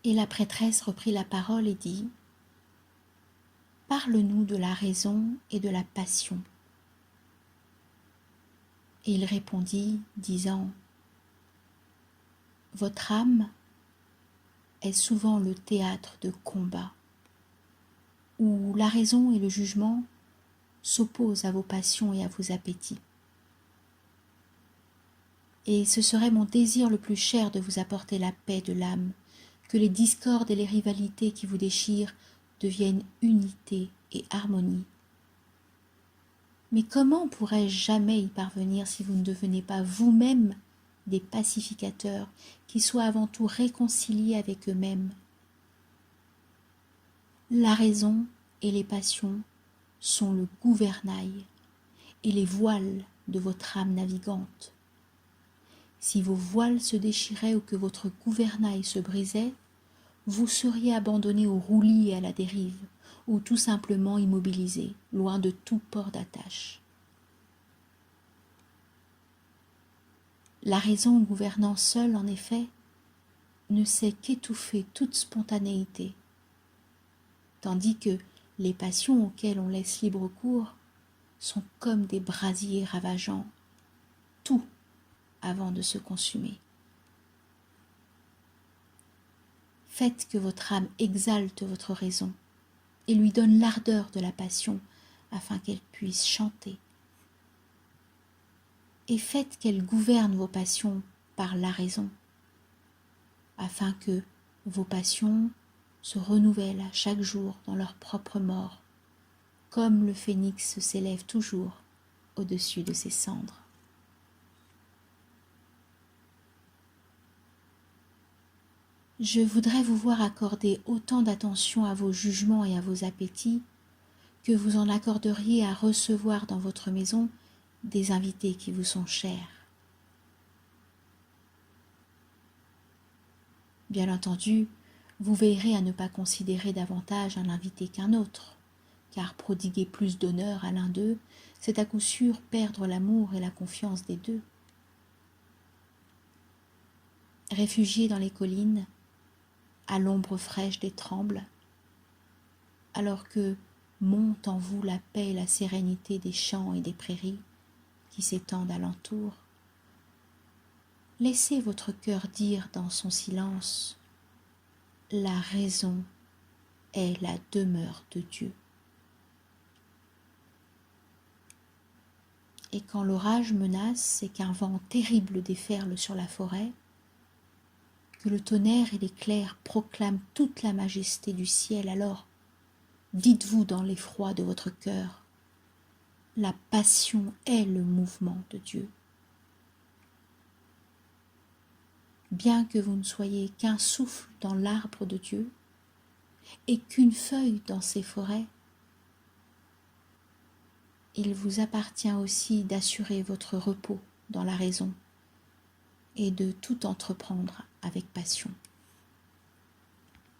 Et la prêtresse reprit la parole et dit : « Parle-nous de la raison et de la passion. » Et il répondit, disant : « Votre âme est souvent le théâtre de combats, où la raison et le jugement s'opposent à vos passions et à vos appétits. Et ce serait mon désir le plus cher de vous apporter la paix de l'âme, que les discordes et les rivalités qui vous déchirent deviennent unité et harmonie. Mais comment pourrais-je jamais y parvenir si vous ne devenez pas vous-même des pacificateurs qui soient avant tout réconciliés avec eux-mêmes ? La raison et les passions sont le gouvernail et les voiles de votre âme navigante. Si vos voiles se déchiraient ou que votre gouvernail se brisait, vous seriez abandonné au roulis et à la dérive, ou tout simplement immobilisé, loin de tout port d'attache. La raison gouvernant seule, en effet, ne sait qu'étouffer toute spontanéité, tandis que les passions auxquelles on laisse libre cours sont comme des brasiers ravageant tout avant de se consumer. Faites que votre âme exalte votre raison et lui donne l'ardeur de la passion afin qu'elle puisse chanter. Et faites qu'elle gouverne vos passions par la raison, afin que vos passions se renouvellent à chaque jour dans leur propre mort, comme le phénix s'élève toujours au-dessus de ses cendres. Je voudrais vous voir accorder autant d'attention à vos jugements et à vos appétits que vous en accorderiez à recevoir dans votre maison des invités qui vous sont chers. Bien entendu, vous veillerez à ne pas considérer davantage un invité qu'un autre, car prodiguer plus d'honneur à l'un d'eux, c'est à coup sûr perdre l'amour et la confiance des deux. Réfugiés dans les collines, à l'ombre fraîche des trembles, alors que montent en vous la paix et la sérénité des champs et des prairies qui s'étendent alentour, laissez votre cœur dire dans son silence : la raison est la demeure de Dieu. Et quand l'orage menace et qu'un vent terrible déferle sur la forêt, que le tonnerre et l'éclair proclament toute la majesté du ciel, alors dites-vous dans l'effroi de votre cœur : la passion est le mouvement de Dieu. Bien que vous ne soyez qu'un souffle dans l'arbre de Dieu et qu'une feuille dans ses forêts, il vous appartient aussi d'assurer votre repos dans la raison et de tout entreprendre avec passion.